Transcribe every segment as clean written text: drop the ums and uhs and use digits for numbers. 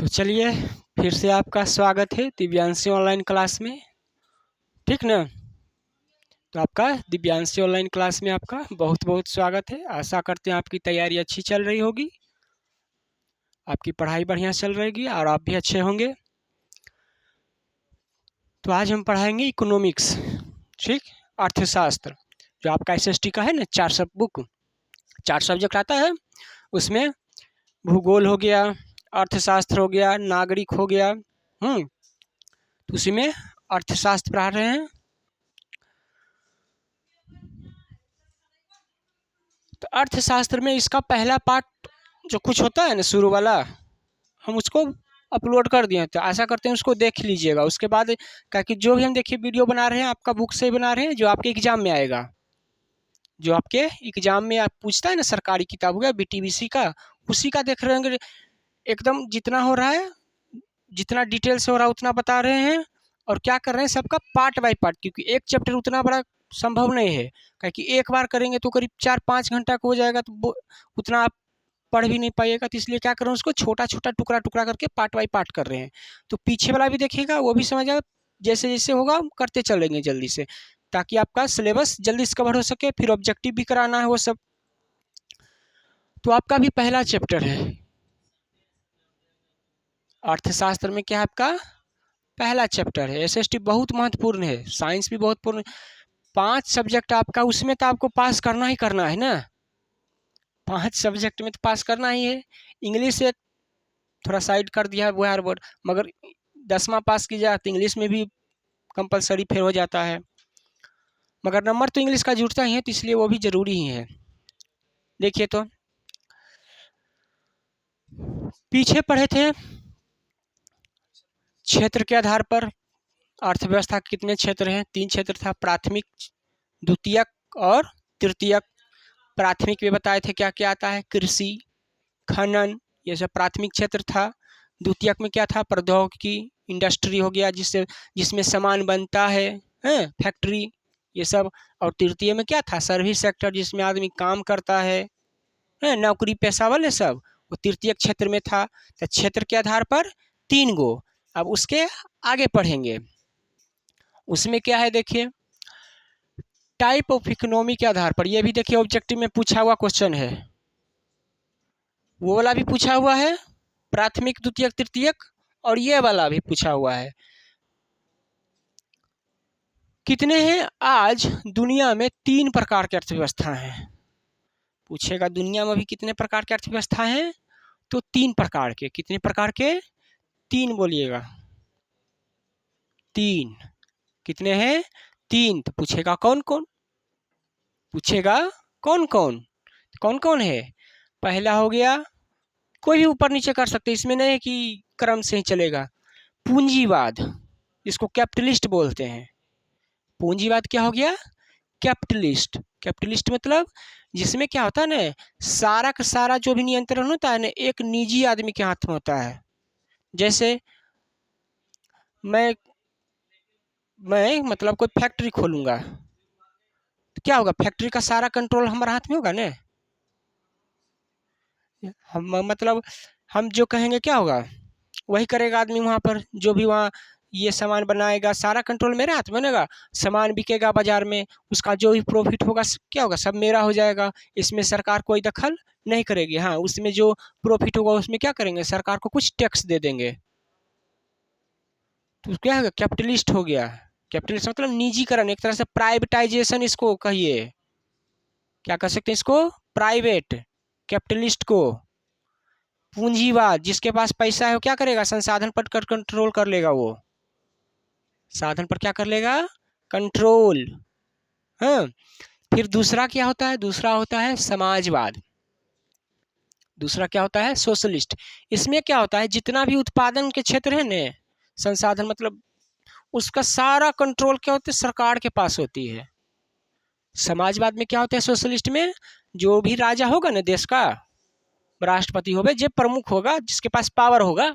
तो चलिए फिर से आपका स्वागत है दिव्यांशी ऑनलाइन क्लास में। ठीक ना। तो आपका दिव्यांशी ऑनलाइन क्लास में आपका बहुत बहुत स्वागत है। आशा करते हैं आपकी तैयारी अच्छी चल रही होगी, आपकी पढ़ाई बढ़िया चल रहेगी और आप भी अच्छे होंगे। तो आज हम पढ़ाएंगे इकोनॉमिक्स, ठीक, अर्थशास्त्र, जो आपका एसएसटी का है ना, 4 सब्जेक्ट आता है। उसमें भूगोल हो गया, अर्थशास्त्र हो गया, नागरिक हो गया। तो उसी में अर्थशास्त्र पढ़ा रहे हैं। तो अर्थशास्त्र में इसका पहला पार्ट जो कुछ होता है ना, शुरू वाला, हम उसको अपलोड कर दिए। तो आशा करते हैं उसको देख लीजिएगा। उसके बाद क्या कि जो भी हम देखिए वीडियो बना रहे हैं आपका बुक से ही बना रहे हैं, जो आपके एग्जाम में आएगा, जो आपके एग्जाम में आप पूछता है ना, सरकारी किताब हो गया बीटीबीसी का, उसी का देख रहे होंगे। एकदम जितना हो रहा है, जितना डिटेल से हो रहा है उतना बता रहे हैं। और क्या कर रहे हैं, सबका पार्ट बाय पार्ट, क्योंकि एक चैप्टर उतना बड़ा संभव नहीं है, क्योंकि एक बार करेंगे तो करीब 4-5 घंटा का हो जाएगा, तो उतना आप पढ़ भी नहीं पाइएगा। तो इसलिए क्या कर रहे हैं, उसको छोटा छोटा टुकड़ा टुकड़ा करके पार्ट बाय पार्ट कर रहे हैं। तो पीछे वाला भी देखिएगा, वो भी समझ आएगा। जैसे जैसे होगा हम करते चलेंगे जल्दी से, ताकि आपका सिलेबस जल्दी से कवर हो सके। फिर ऑब्जेक्टिव भी कराना है वो सब। तो आपका भी पहला चैप्टर है अर्थशास्त्र में, क्या है आपका पहला चैप्टर है। एसएसटी बहुत महत्वपूर्ण है, साइंस भी बहुत पूर्ण। 5 सब्जेक्ट आपका, उसमें तो आपको पास करना ही करना है ना। 5 सब्जेक्ट में तो पास करना ही है। इंग्लिश एक थोड़ा साइड कर दिया है, वो हर वर्ड, मगर 10वां पास की जाए तो इंग्लिश में भी कंपलसरी फेल हो जाता है। मगर नंबर तो इंग्लिश का जुड़ता ही है, तो इसलिए वो भी ज़रूरी ही है। देखिए तो पीछे पढ़े थे क्षेत्र के आधार पर अर्थव्यवस्था के कितने क्षेत्र हैं। 3 क्षेत्र था, प्राथमिक, द्वितीयक और तृतीयक। प्राथमिक में बताए थे क्या क्या आता है, कृषि, खनन, ये सब प्राथमिक क्षेत्र था। द्वितीयक में क्या था, प्रौद्योगिकी, इंडस्ट्री हो गया, जिसमें सामान बनता है, फैक्ट्री, ये सब। और तृतीय में क्या था, सर्विस सेक्टर, जिसमें आदमी काम करता है, नौकरी पेशा वाले सब, वो तृतीय क्षेत्र में था। तो क्षेत्र के आधार पर 3 गो। अब उसके आगे पढ़ेंगे, उसमें क्या है देखिए, टाइप ऑफ इकोनॉमी के आधार पर। ये भी देखिए ऑब्जेक्टिव में पूछा हुआ क्वेश्चन है, वो वाला भी पूछा हुआ है, प्राथमिक, द्वितीयक, तृतीयक, और ये वाला भी पूछा हुआ है। कितने हैं आज दुनिया में? 3 प्रकार की अर्थव्यवस्था हैं। पूछेगा दुनिया में भी कितने प्रकार की अर्थव्यवस्था हैं, तो 3 प्रकार के। कितने प्रकार के? 3 बोलिएगा। 3 कितने हैं? 3। तो पूछेगा कौन कौन, पूछेगा कौन कौन, कौन कौन है। पहला हो गया, कोई भी ऊपर नीचे कर सकते, इसमें नहीं है कि क्रम से ही चलेगा, पूंजीवाद, इसको कैपिटलिस्ट बोलते हैं। पूंजीवाद क्या हो गया? कैपिटलिस्ट। कैपिटलिस्ट मतलब जिसमें क्या होता है ना, सारा का सारा जो भी नियंत्रण होता है ना, एक निजी आदमी के हाथ में होता है। जैसे मैं मतलब कोई फैक्ट्री खोलूंगा, तो क्या होगा, फैक्ट्री का सारा कंट्रोल हमारे हाथ में होगा ना। हम मतलब हम जो कहेंगे क्या होगा, वही करेगा आदमी। वहाँ पर जो भी वहाँ ये सामान बनाएगा, सारा कंट्रोल मेरे हाथ में बनेगा। सामान बिकेगा बाजार में, उसका जो भी प्रॉफिट होगा क्या होगा, सब मेरा हो जाएगा। इसमें सरकार कोई दखल नहीं करेगी। हाँ, उसमें जो प्रॉफिट होगा उसमें क्या करेंगे, सरकार को कुछ टैक्स दे देंगे। तो क्या होगा, कैपिटलिस्ट हो गया। कैपिटलिस्ट मतलब निजीकरण, एक तरह से प्राइवेटाइजेशन इसको कहिए। क्या कह सकते हैं इसको, प्राइवेट कैपिटलिस्ट को। पूंजीवाद, जिसके पास पैसा है वो क्या करेगा, संसाधन पर कंट्रोल कर लेगा। वो साधन पर क्या कर लेगा, कंट्रोल। हाँ, फिर दूसरा क्या होता है, दूसरा होता है समाजवाद। दूसरा क्या होता है, सोशलिस्ट। इसमें क्या होता है, जितना भी उत्पादन के क्षेत्र है न, संसाधन मतलब उसका सारा कंट्रोल क्या होता है, सरकार के पास होती है। समाजवाद में क्या होता है, सोशलिस्ट में, जो भी राजा होगा ना देश का, राष्ट्रपति होगा, जो प्रमुख होगा, जिसके पास पावर होगा,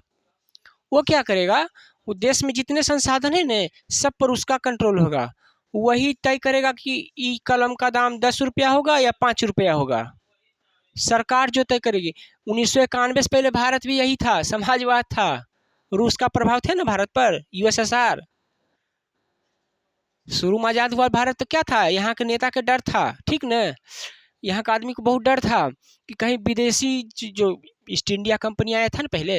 वो क्या करेगा, वो देश में जितने संसाधन है न, सब पर उसका कंट्रोल होगा। वही तय करेगा कि ई कलम का दाम 10 रुपया होगा या 5 रुपया होगा। सरकार जो तय करेगी। 1991 से पहले भारत भी यही था, समाजवाद था। रूस का प्रभाव था ना भारत पर, यूएसएसआर। शुरू में आज़ाद हुआ भारत तो क्या था, यहाँ के नेता के डर था, ठीक न। यहाँ का आदमी को बहुत डर था कि कहीं विदेशी जो ईस्ट इंडिया कंपनी आया था ना पहले,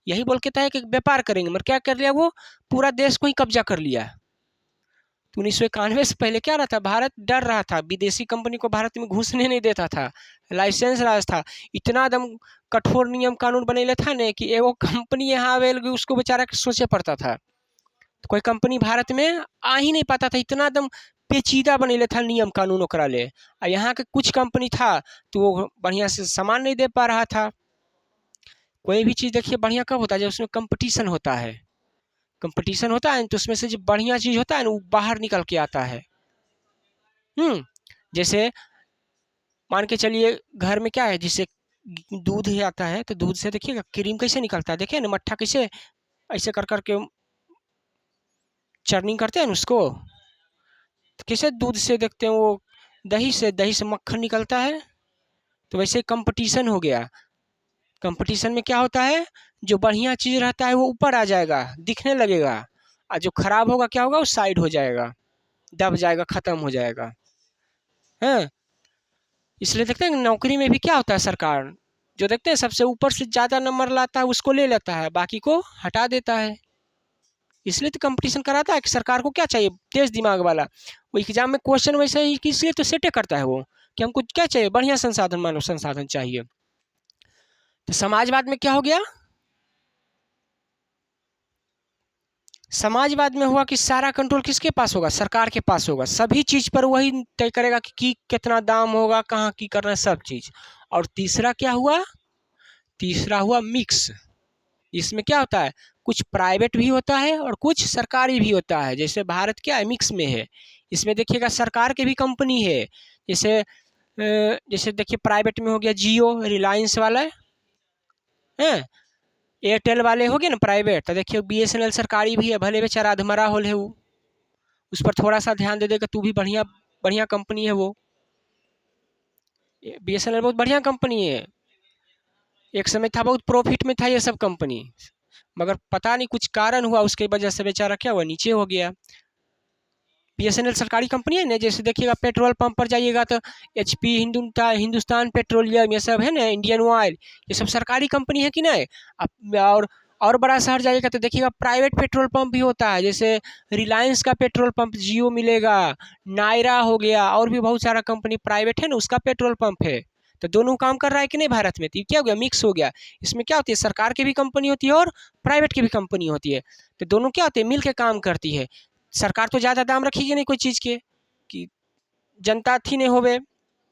यही बोल के था कि व्यापार करेंगे, मगर क्या कर लिया, वो पूरा देश को ही कब्जा कर लिया। तो 1991 से पहले क्या रहा था, भारत डर रहा था, विदेशी कंपनी को भारत में घुसने नहीं देता था, लाइसेंस राज था। इतना एकदम कठोर नियम कानून बनेले था ने कि एगो कंपनी यहाँ आवे लगी उसको बेचारा के सोचे पड़ता था, तो कोई कंपनी भारत में आ ही नहीं पाता था, इतना एकदम पेचीदा बनेले था नियम कानून ओकरा ले। आ यहाँ के कुछ कंपनी था तो वो बढ़िया से सामान नहीं दे पा रहा था। कोई भी चीज़ देखिए बढ़िया कब होता है, जब उसमें कंपटीशन होता है। कंपटीशन होता है तो उसमें से जो बढ़िया चीज़ होता है ना वो बाहर निकल के आता है। जैसे मान के चलिए घर में क्या है, जिससे दूध ही आता है, तो दूध से देखिएगा क्रीम कैसे निकलता है, देखिए ना मट्ठा कैसे ऐसे कर करके चर्निंग करते हैं ना उसको, तो कैसे दूध से देखते हैं वो दही से मक्खन निकलता है। तो वैसे कंपटीशन हो गया। कंपटीशन में क्या होता है, जो बढ़िया चीज़ रहता है वो ऊपर आ जाएगा, दिखने लगेगा, और जो खराब होगा क्या होगा, वो साइड हो जाएगा, दब जाएगा, ख़त्म हो जाएगा। हैं, इसलिए देखते हैं नौकरी में भी क्या होता है, सरकार जो देखते हैं सबसे ऊपर से ज़्यादा नंबर लाता है उसको ले लेता है, बाकी को हटा देता है। इसलिए तो कंपटीशन कराता है कि सरकार को क्या चाहिए, तेज दिमाग वाला। वो एग्जाम में क्वेश्चन वैसे ही इसलिए तो सेटे करता है वो, कि हमको क्या चाहिए, बढ़िया संसाधन, मानव संसाधन चाहिए। तो समाजवाद में क्या हो गया, समाजवाद में हुआ कि सारा कंट्रोल किसके पास होगा, सरकार के पास होगा। सभी चीज़ पर वही तय करेगा कि कितना दाम होगा, कहाँ की करना है, सब चीज़। और तीसरा क्या हुआ, तीसरा हुआ मिक्स। इसमें क्या होता है, कुछ प्राइवेट भी होता है और कुछ सरकारी भी होता है। जैसे भारत क्या है, मिक्स में है। इसमें देखिएगा सरकार के भी कंपनी है, जैसे देखिए प्राइवेट में हो गया जियो, रिलायंस वाला है, एयरटेल वाले हो गए ना प्राइवेट। तो देखिए बीएसएनएल सरकारी भी है, भले बेचारा अधमरा होल है वो, उस पर थोड़ा सा ध्यान दे देगा तू भी, बढ़िया बढ़िया कंपनी है वो। बीएसएनएल बहुत बढ़िया कंपनी है, एक समय था बहुत प्रॉफिट में था ये सब कंपनी, मगर पता नहीं कुछ कारण हुआ उसके वजह से बेचारा क्या हुआ, नीचे हो गया। बीएसएनएल सरकारी कंपनी है ना, जैसे देखिएगा पेट्रोल पंप पर जाइएगा तो एचपी, हिंदुस्तान पेट्रोलियम, ये सब है ना, इंडियन ऑयल, ये सब सरकारी कंपनी है कि नहीं। और बड़ा शहर जाइएगा तो देखिएगा प्राइवेट पेट्रोल पंप भी होता है, जैसे रिलायंस का पेट्रोल पंप जियो मिलेगा, नायरा हो गया, और भी बहुत सारा कंपनी प्राइवेट है ना उसका पेट्रोल पंप है। तो दोनों काम कर रहा है कि नहीं भारत में, तो क्या हो गया, मिक्स हो गया। इसमें क्या होती है, सरकार की भी कंपनी होती है और प्राइवेट की भी कंपनी होती है, तो दोनों क्या होते हैं, मिल के काम करती है। सरकार तो ज़्यादा दाम रखेगी नहीं कोई चीज़ के, कि जनता थी नहीं होवे।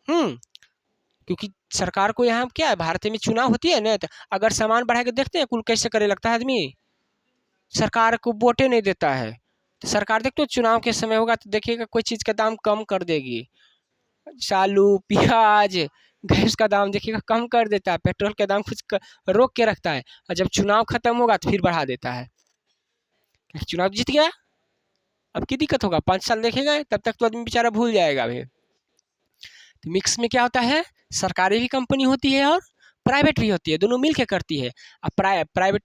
क्योंकि सरकार को यहाँ क्या है, भारत में चुनाव होती है ना, तो अगर सामान बढ़ा के देखते हैं कुल कैसे करे लगता है आदमी, सरकार को वोटें नहीं देता है। तो सरकार देखते हो चुनाव के समय होगा तो देखिएगा कोई चीज़ का दाम कम कर देगी, आलू प्याज गैस का दाम देखिएगा कम कर देता है, पेट्रोल का दाम कुछ रोक के रखता है, और जब चुनाव खत्म होगा तो फिर बढ़ा देता है। चुनाव जीत गया, अब की दिक्कत होगा, 5 साल देखेगा तब तक तो आदमी बेचारा भूल जाएगा अभी। तो मिक्स में क्या होता है, सरकारी भी कंपनी होती है और प्राइवेट भी होती है, दोनों मिल के करती है। अब प्राइवेट,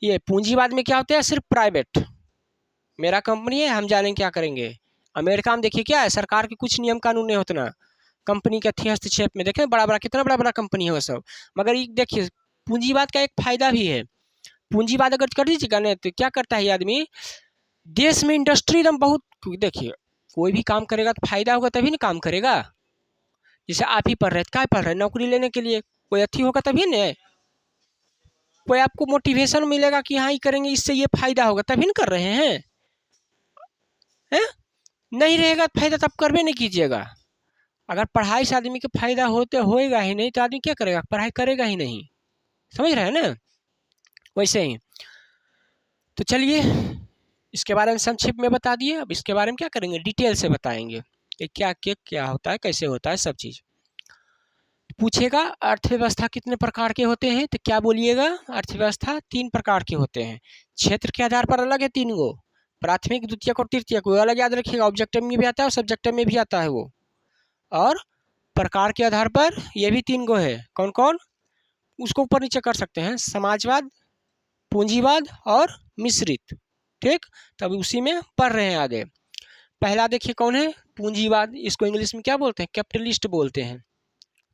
ये पूंजीवाद में क्या होता है, सिर्फ प्राइवेट, मेरा कंपनी है हम जानेंगे क्या करेंगे। अमेरिका में देखिए क्या है, सरकार के कुछ नियम कानून नहीं होता ना, कंपनी के थी हस्तक्षेप में, देखें बड़ा बड़ा कितना बड़ा बड़ा कंपनी है वो सब। मगर ये देखिए पूंजीवाद का एक फायदा भी है, पूंजीवाद अगर कर दीजिएगा ना तो क्या करता है ये आदमी, देश में इंडस्ट्री एकदम बहुत, देखिए कोई भी काम करेगा तो फायदा होगा तभी ना काम करेगा। जैसे आप ही पढ़ रहे थे, क्या पढ़ रहे हैं, नौकरी लेने के लिए, कोई अच्छी होगा तभी ना, कोई आपको मोटिवेशन मिलेगा कि हाँ ये करेंगे इससे ये फायदा होगा तभी ना कर रहे हैं, हैं? नहीं रहेगा फायदा तब करबे नहीं कीजिएगा। अगर पढ़ाई से आदमी के फायदा होते होएगा ही नहीं तो आदमी क्या करेगा, पढ़ाई करेगा ही नहीं, समझ रहे हैं ना। वैसे ही तो चलिए इसके बारे में संक्षेप में बता दिए, अब इसके बारे में क्या करेंगे, डिटेल से बताएंगे कि क्या होता है, कैसे होता है, सब चीज़ पूछेगा। अर्थव्यवस्था कितने प्रकार के होते हैं, तो क्या बोलिएगा, अर्थव्यवस्था 3 प्रकार के होते हैं। क्षेत्र के आधार पर अलग है 3 गो, प्राथमिक द्वितीयक और तृतीयक, वो अलग याद रखिएगा, ऑब्जेक्टिव में भी आता है और सब्जेक्टिव में भी आता है वो। और प्रकार के आधार पर ये भी 3 गो है, कौन कौन, उसको ऊपर नीचे कर सकते हैं, समाजवाद, पूंजीवाद और मिश्रित। ठीक, तब उसी में पढ़ रहे हैं आगे। पहला देखिए कौन है, पूंजीवाद। इसको इंग्लिश में क्या बोलते हैं, कैपिटलिस्ट बोलते हैं।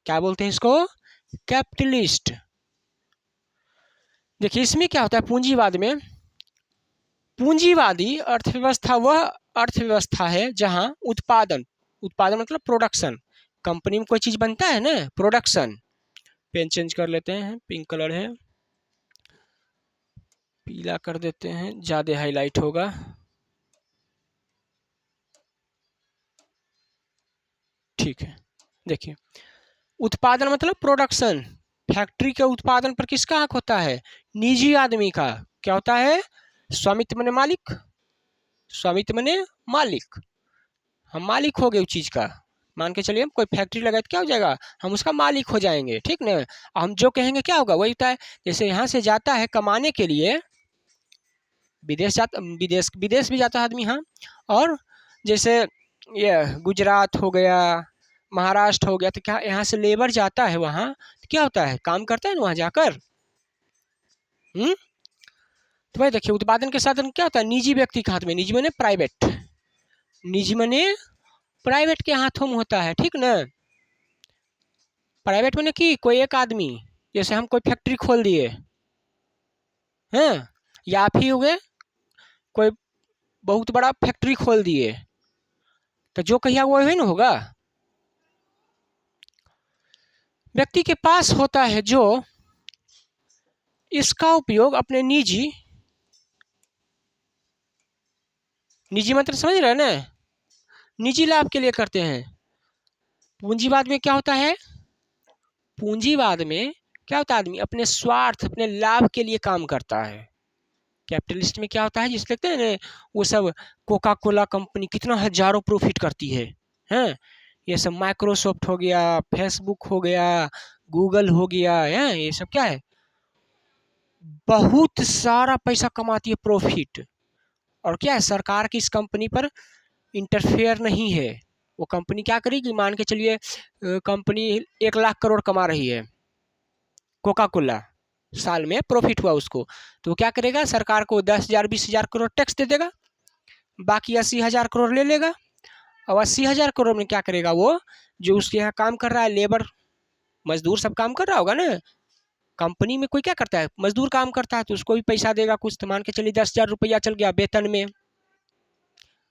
क्या बोलते हैं इसको, कैपिटलिस्ट। देखिए इसमें क्या होता है पूंजीवाद में, पूंजीवादी अर्थव्यवस्था वह अर्थव्यवस्था है जहां उत्पादन, उत्पादन मतलब प्रोडक्शन, कंपनी में कोई चीज बनता है ना, प्रोडक्शन। पेन चेंज कर लेते हैं, पिंक कलर है, पीला कर देते हैं, ज्यादा हाईलाइट होगा। ठीक है, देखिए उत्पादन मतलब प्रोडक्शन, फैक्ट्री के उत्पादन पर किसका हक होता है, निजी आदमी का। क्या होता है, स्वामित्व मने मालिक, स्वामित्व मने मालिक, हम मालिक हो गए उस चीज का। मान के चलिए हम कोई फैक्ट्री लगाए तो क्या हो जाएगा, हम उसका मालिक हो जाएंगे। ठीक ना, हम जो कहेंगे क्या होगा वही होता है। जैसे यहाँ से जाता है कमाने के लिए विदेश, जाता विदेश, विदेश भी जाता है आदमी, हाँ। और जैसे ये गुजरात हो गया, महाराष्ट्र हो गया, तो क्या यहाँ से लेबर जाता है वहाँ, तो क्या होता है, काम करता है ना वहाँ जाकर। तो भाई देखिए उत्पादन के साधन क्या होता है, निजी व्यक्ति के हाथ में, निजी माने प्राइवेट, निजी माने प्राइवेट के हाथों में होता है। ठीक ना, प्राइवेट माने कि कोई एक आदमी, जैसे हम कोई फैक्ट्री खोल दिए हैं, या आप ही हो गए कोई बहुत बड़ा फैक्ट्री खोल दिए, तो जो कहिए वो ही ना होगा। व्यक्ति के पास होता है जो इसका उपयोग अपने निजी, निजी मतलब समझ रहे हैं ना, निजी लाभ के लिए करते हैं। पूंजीवाद में क्या होता है, पूंजीवाद में क्या होता है, आदमी अपने स्वार्थ, अपने लाभ के लिए काम करता है। कैपिटलिस्ट में क्या होता है, जिसे देखते हैं ना, वो सब कोका कोला कंपनी कितना हजारों प्रॉफिट करती है, हैं, ये सब माइक्रोसॉफ्ट हो गया, फेसबुक हो गया, गूगल हो गया, है ये सब क्या है, बहुत सारा पैसा कमाती है, प्रॉफिट। और क्या है, सरकार की इस कंपनी पर इंटरफेयर नहीं है। वो कंपनी क्या करेगी, मान के चलिए कंपनी 1 लाख करोड़ कमा रही है, कोका कोला, साल में प्रॉफिट हुआ उसको, तो क्या करेगा, सरकार को 10,000 20,000 करोड़ टैक्स दे देगा, बाकी 80,000 करोड़ ले लेगा। और 80,000 करोड़ में क्या करेगा, वो जो उसके यहाँ काम कर रहा है, लेबर मजदूर सब काम कर रहा होगा ना, कंपनी में कोई क्या करता है, मजदूर काम करता है, तो उसको भी पैसा देगा कुछ, तो मान के चलिए 10,000 रुपया चल गया वेतन में।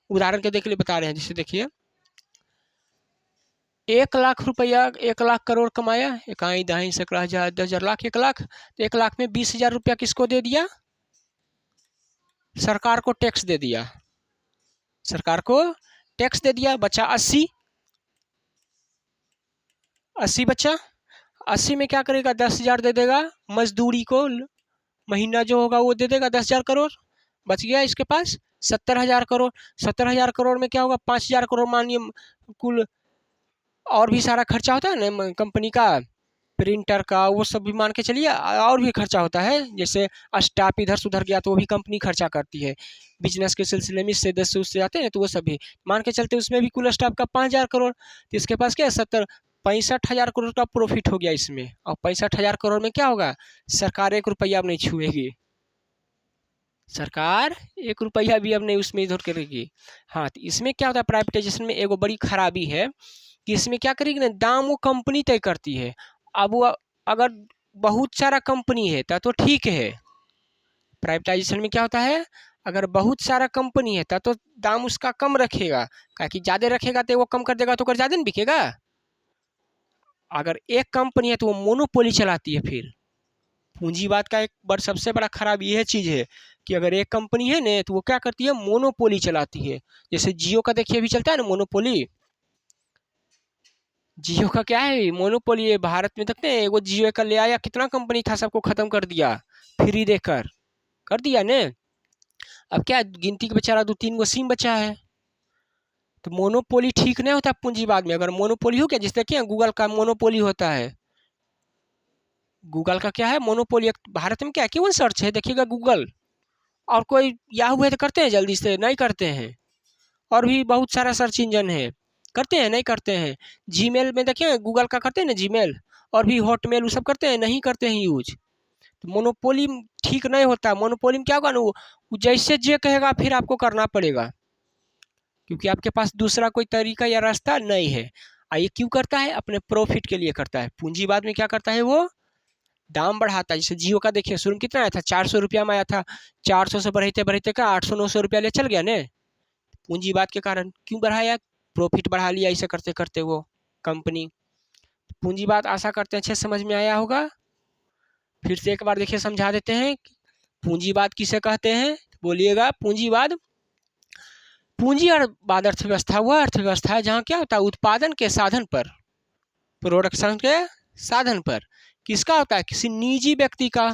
उदाहरण के देख लिए बता रहे हैं, जैसे देखिए 1 लाख रुपया, 1 लाख करोड़ कमाया, इकाई दहाई सैकड़ा हजार 10,000 लाख, 1 लाख, तो 1 लाख में 20,000 रुपया किसको दे दिया, सरकार को टैक्स दे दिया, सरकार को टैक्स दे दिया, बचा 80, 80 बचा, 80 में क्या करेगा, 10,000 दे देगा मजदूरी को, महीना जो होगा वो दे देगा 10,000 करोड़, बच गया इसके पास 70,000 करोड़। 70,000 करोड़ में क्या होगा, 5,000 करोड़ मानिए कुल, और भी सारा खर्चा होता है ना कंपनी का, प्रिंटर का, वो सब भी मान के चलिए, और भी खर्चा होता है, जैसे स्टाफ इधर से उधर गया तो वो भी कंपनी खर्चा करती है, बिजनेस के सिलसिले में इससे 10 से उससे जाते हैं तो वो सब भी मान के चलते, उसमें भी कुल स्टाफ का 5,000 करोड़, तो इसके पास क्या है 65,000 करोड़ का प्रॉफिट हो गया इसमें। और 65,000 करोड़ में क्या होगा, सरकार 1 रुपया अब नहीं छुएगी, सरकार 1 रुपया भी अब नहीं उसमें इधर करेगी। हाँ, तो इसमें क्या होता है, प्राइवेटाइजेशन में एक बड़ी खराबी है कि इसमें क्या करेगी ना, दाम वो कंपनी तय करती है। अब वो अगर बहुत सारा कंपनी है तो ठीक है, प्राइवेटाइजेशन में क्या होता है, अगर बहुत सारा कंपनी है तो दाम उसका कम रखेगा, क्या कि ज़्यादा रखेगा तो वो कम कर देगा, तो कर ज़्यादा नहीं बिकेगा। अगर एक कंपनी है तो वो मोनोपोली चलाती है। फिर पूंजीवाद का एक बड़ सबसे बड़ा खराब यह चीज़ है कि अगर एक कंपनी है ना तो वो क्या करती है, मोनोपोली चलाती है। जैसे जियो का देखिए अभी चलता है ना मोनोपोली, जियो का क्या है मोनोपोली है भारत में, देखते हैं वो जियो का ले आया, कितना कंपनी था सबको खत्म कर दिया, फ्री देकर कर दिया ने। अब क्या गिनती के बेचारा 2-3 गो सिम बचा है। तो मोनोपोली ठीक नहीं होता पूंजीवाद में। अगर मोनोपोली हो गया, जिस देखिए गूगल का मोनोपोली होता है, गूगल का क्या है मोनोपोली, भारत में क्या है केवल सर्च है, देखिएगा गूगल, और कोई याहू है तो करते हैं, जल्दी से नहीं करते हैं। और भी बहुत सारा सर्च इंजन है, करते हैं नहीं करते हैं? जीमेल में देखिए गूगल का करते हैं ना जीमेल, और भी हॉटमेल वो सब करते हैं नहीं करते हैं यूज। तो मोनोपोली ठीक नहीं होता। मोनोपोली में क्या होगा ना, वो जैसे जे कहेगा फिर आपको करना पड़ेगा, क्योंकि आपके पास दूसरा कोई तरीका या रास्ता नहीं है। ये क्यों करता है? अपने प्रॉफिट के लिए करता है। पूंजीवाद में क्या करता है वो? दाम बढ़ाता है। जैसे जियो का देखिए शुरू में कितना आया था, 400 रुपया में आया था, 400 से बढ़ते बढ़ते का 800-900 रुपया ले चल गया ने। पूंजीवाद के कारण क्यों बढ़ाया? प्रॉफिट बढ़ा लिया ऐसे करते करते वो कंपनी। पूंजीवाद आशा करते हैं अच्छे समझ में आया होगा। फिर से एक बार देखिए समझा देते हैं। पूंजीवाद किसे कहते हैं? बोलिएगा। पूंजीवाद, पूंजी और बाद अर्थव्यवस्था वह अर्थव्यवस्था है जहाँ क्या होता है, उत्पादन के साधन पर, प्रोडक्शन के साधन पर किसका होता है? किसी निजी व्यक्ति का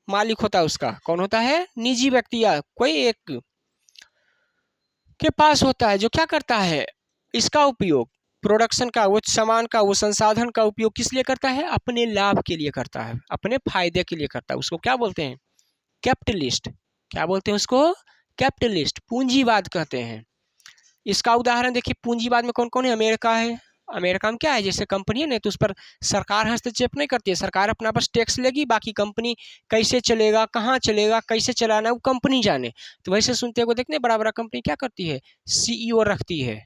मालिक होता है। उसका कौन होता है? निजी व्यक्ति या कोई एक के पास होता है, जो क्या करता है, इसका उपयोग, प्रोडक्शन का, वो सामान का, वो संसाधन का उपयोग किस लिए करता है? अपने लाभ के लिए करता है, अपने फायदे के लिए करता है। उसको क्या बोलते हैं? कैपिटलिस्ट। क्या बोलते हैं उसको? कैपिटलिस्ट, पूंजीवाद कहते हैं। इसका उदाहरण देखिए, पूंजीवाद में कौन कौन है? अमेरिका है। अमेरिका में क्या है, जैसे कंपनी है ना, तो उस पर सरकार हस्तक्षेप नहीं करती है। सरकार अपना बस टैक्स लेगी, बाकी कंपनी कैसे चलेगा, कहाँ चलेगा, कैसे चलाना है वो कंपनी जाने। तो वैसे सुनते हुए देखने, बड़ा बड़ा कंपनी क्या करती है? सीईओ रखती है,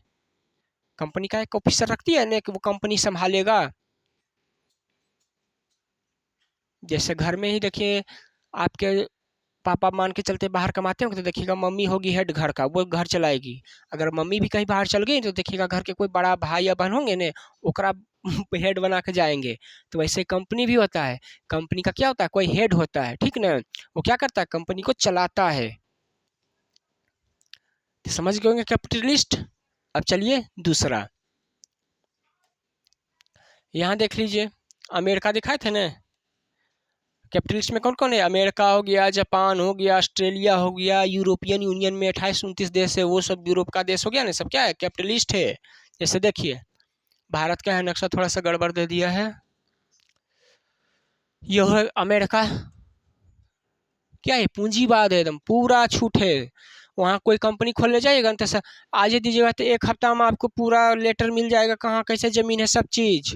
कंपनी का एक ऑफिसर रखती है ना कि वो कंपनी संभालेगा। जैसे घर में ही देखिए, आपके पापा मान के चलते बाहर कमाते होंगे, तो देखिएगा मम्मी होगी हेड घर का, वो घर चलाएगी। अगर मम्मी भी कहीं बाहर चल गई तो देखिएगा घर के कोई बड़ा भाई या बहन होंगे ने, ओकरा हेड बना के जाएंगे। तो वैसे कंपनी भी होता है। कंपनी का क्या होता है? कोई हेड होता है, ठीक ना। वो क्या करता है? कंपनी को चलाता है। तो समझ गए होंगे कैपिटलिस्ट। अब चलिए दूसरा, यहाँ देख लीजिए, अमेरिका दिखाए थे ना। कैपिटलिस्ट में कौन कौन है? अमेरिका हो गया, जापान हो गया, ऑस्ट्रेलिया हो गया, यूरोपियन यूनियन में 28-29 देश है, वो सब यूरोप का देश हो गया ना, सब क्या है? कैपिटलिस्ट है। जैसे देखिए भारत का है नक्शा थोड़ा सा गड़बड़ दे दिया है। यह है अमेरिका, क्या है? पूंजीवाद है, एकदम पूरा छूट है। वहाँ कोई कंपनी खोलने जाइएगा ना, तो आज ही दीजिएगा तो एक हफ्ता में आपको पूरा लेटर मिल जाएगा, कहाँ कैसे जमीन है, सब चीज़।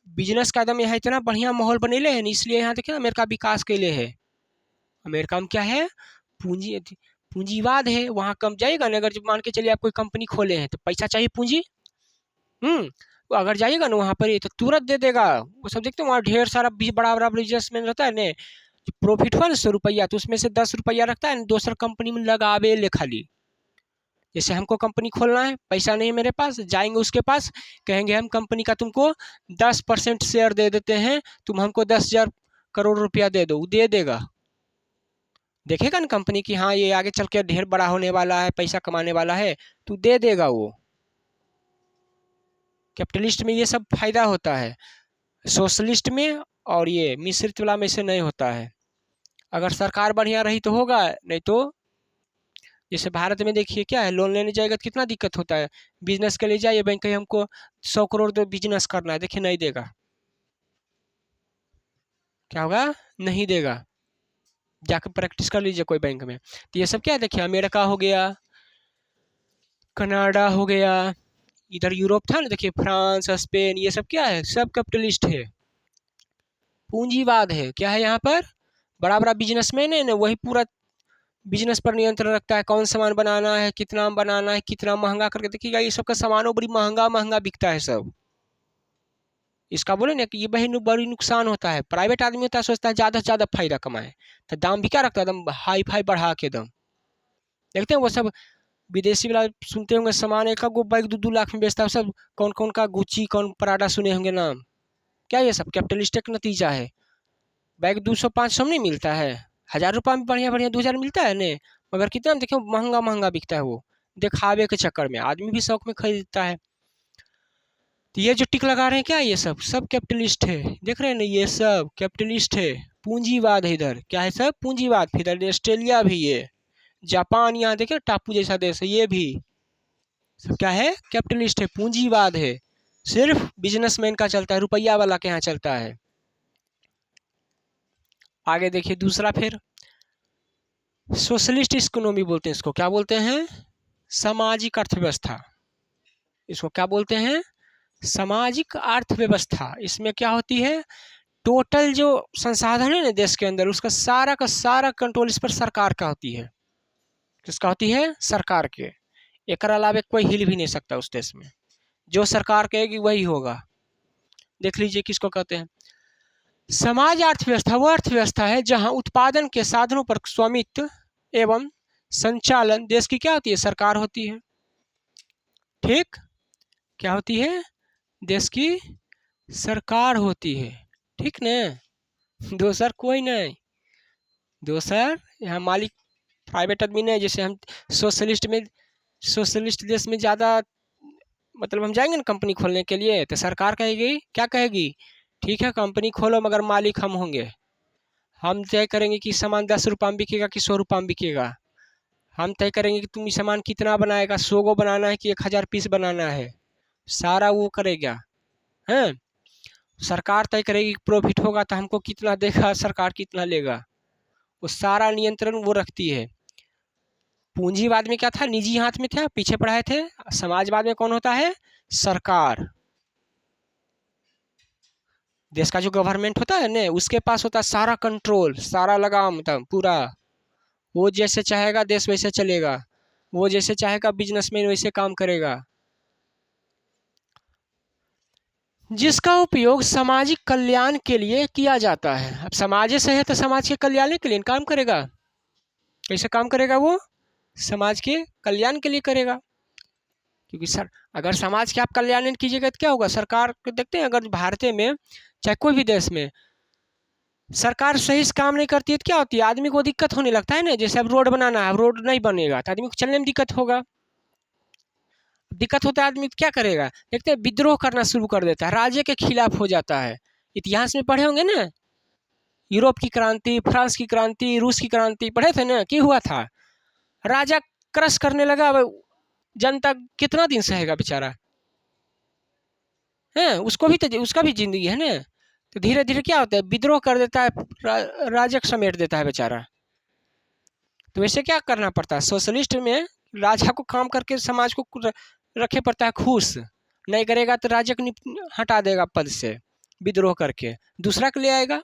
बिजनेस का एकदम यहाँ इतना बढ़िया माहौल बनेले है, इसलिए यहाँ देखिए अमेरिका विकास कैले है। अमेरिका में क्या है? पूंजी, पूंजीवाद है। वहाँ कम जाइएगा ना, अगर मान के चलिए आप कोई कंपनी खोले हैं तो पैसा चाहिए, पूंजी। तो अगर जाइएगा ना वहाँ पर ये तो तुरंत दे देगा। वो सब देखते हैं वहाँ ढेर सारा बड़ा बड़ा बिजनेसमैन रहता है ना, प्रॉफिट हुआ ना 100 रुपया, तो उसमें से 10 रुपया रखता है दूसरा कंपनी में लगावे ले खाली। जैसे हमको कंपनी खोलना है, पैसा नहीं है मेरे पास, जाएंगे उसके पास, कहेंगे हम कंपनी का तुमको 10% शेयर दे देते हैं, तुम हमको 10,000 करोड़ रुपया दे दो, वो दे देगा। देखेगा ना कंपनी की हाँ ये आगे चल के ढेर बड़ा होने वाला है, पैसा कमाने वाला है, तो दे देगा वो। कैपिटलिस्ट में ये सब फायदा होता है, सोशलिस्ट में और ये मिश्रित वाला में से नहीं होता है। अगर सरकार बढ़िया रही तो होगा, नहीं तो जैसे भारत में देखिए क्या है, लोन लेने जाएगा तो कितना दिक्कत होता है। बिजनेस के लिए जाइए बैंक कहीं हमको 100 करोड़ दो, बिजनेस करना है, देखिए नहीं देगा। क्या होगा? नहीं देगा। जाकर प्रैक्टिस कर लीजिए कोई बैंक में। तो ये सब क्या है, देखिए अमेरिका हो गया, कनाडा हो गया, इधर यूरोप था ना, देखिए फ्रांस, स्पेन, ये सब क्या है? सब कैपिटलिस्ट है, पूंजीवाद है। क्या है यहाँ पर? बड़ा बड़ा बिजनेसमैन है ना, वही पूरा बिजनेस पर नियंत्रण रखता है, कौन सामान बनाना है, कितना बनाना है, कितना महंगा करके। देखिएगा ये सब का सामानों बड़ी महंगा महंगा बिकता है सब। इसका बोले ना कि ये बड़ी नुकसान होता है। प्राइवेट आदमी होता है, सोचता है ज़्यादा से ज़्यादा फायदा कमाए, तो दाम भी क्या रखता है? एकदम हाई फाई बढ़ा के दम। देखते हैं वो सब विदेशी वाला, सुनते होंगे सामान एक गो बाइक 2-2 लाख में बेचता है सब। कौन कौन का गुच्ची, कौन पराडा सुने होंगे नाम। क्या ये सब कैपिटलिस्ट का नतीजा है? बैग 200-500 में नहीं मिलता है, 1000 रुपये में बढ़िया बढ़िया 2000 मिलता है ने, मगर कितना देखो महंगा महंगा बिकता है वो, दिखावे के चक्कर में आदमी भी शौक में खरीदता है। तो ये जो टिक लगा रहे हैं क्या, ये सब सब कैपिटलिस्ट है। देख रहे हैं ना, ये सब कैपिटलिस्ट है, पूंजीवाद है। इधर क्या है? सब पूंजीवाद। फिर इधर ऑस्ट्रेलिया भी है, जापान, यहाँ देखिए टापू जैसा देश है, ये भी सब क्या है? कैपिटलिस्ट है, पूंजीवाद है। सिर्फ बिजनेसमैन का चलता है, रुपया वाला के यहाँ चलता है। आगे देखिए दूसरा, फिर सोशलिस्ट इकोनॉमी बोलते हैं इसको। क्या बोलते हैं? सामाजिक अर्थव्यवस्था। इसको क्या बोलते हैं? सामाजिक अर्थव्यवस्था। इसमें क्या होती है? टोटल जो संसाधन है ना देश के अंदर, उसका सारा का सारा कंट्रोल इस पर सरकार का होती है। किसका होती है? सरकार के। एक अलावा कोई हिल भी नहीं सकता उस देश में। जो सरकार कहेगी वही होगा। देख लीजिए किसको कहते हैं? समाज अर्थव्यवस्था वो अर्थव्यवस्था है जहां उत्पादन के साधनों पर स्वामित्व एवं संचालन देश की क्या होती है? सरकार होती है। ठीक, क्या होती है? देश की सरकार होती है। ठीक न? दोसर कोई नहीं, दोसर यहाँ मालिक प्राइवेट आदमी नहीं। जैसे हम सोशलिस्ट देश में ज़्यादा मतलब हम जाएंगे ना कंपनी खोलने के लिए, तो सरकार कहेगी, क्या कहेगी? ठीक है कंपनी खोलो मगर मालिक हम होंगे। हम तय करेंगे कि सामान 10 रुपये में बिकेगा कि 100 रुपये में बिकेगा। हम तय करेंगे कि तुम ये सामान कितना बनाएगा, 100 गो बनाना है कि 1000 पीस बनाना है, सारा वो करेगा। हैं, सरकार तय करेगी प्रॉफिट होगा तो हमको कितना देगा, सरकार कितना लेगा, वो सारा नियंत्रण वो रखती है। पूंजीवाद में क्या था? निजी हाथ में था, पीछे पढ़ाए थे। समाजवाद में कौन होता है? सरकार। देश का जो गवर्नमेंट होता है ना, उसके पास होता है सारा कंट्रोल, सारा लगाम, मतलब पूरा। वो जैसे चाहेगा देश वैसे चलेगा, वो जैसे चाहेगा बिजनेसमैन वैसे काम करेगा। जिसका उपयोग सामाजिक कल्याण के लिए किया जाता है। अब समाज से है तो समाज के कल्याण के लिए काम करेगा। कैसे काम करेगा? वो समाज के कल्याण के लिए करेगा। क्योंकि सर अगर समाज के आप कल्याण कीजिएगा तो क्या होगा? सरकार को देखते हैं, अगर भारत में चाहे कोई भी देश में सरकार सही से काम नहीं करती है तो क्या होती है? आदमी को दिक्कत होने लगता है ना। जैसे अब रोड बनाना है, अब रोड नहीं बनेगा तो आदमी को चलने में दिक्कत होगा। दिक्कत होता है, आदमी क्या करेगा? देखते हैं विद्रोह करना शुरू कर देता है, राज्य के खिलाफ हो जाता है। इतिहास में पढ़े होंगे ना, यूरोप की क्रांति, फ्रांस की क्रांति, रूस की क्रांति पढ़े थे ना, क्या हुआ था? राजा क्रश करने लगा। अब जनता कितना दिन सहेगा बेचारा? है, उसको भी तो उसका भी जिंदगी है ना। तो धीरे धीरे क्या होता है? विद्रोह कर देता है, राजा समेट देता है बेचारा। तो वैसे क्या करना पड़ता है? सोशलिस्ट में राजा को काम करके समाज को रखे पड़ता है खुश। नहीं करेगा तो राजा को हटा देगा पद से, विद्रोह करके दूसरा को ले आएगा।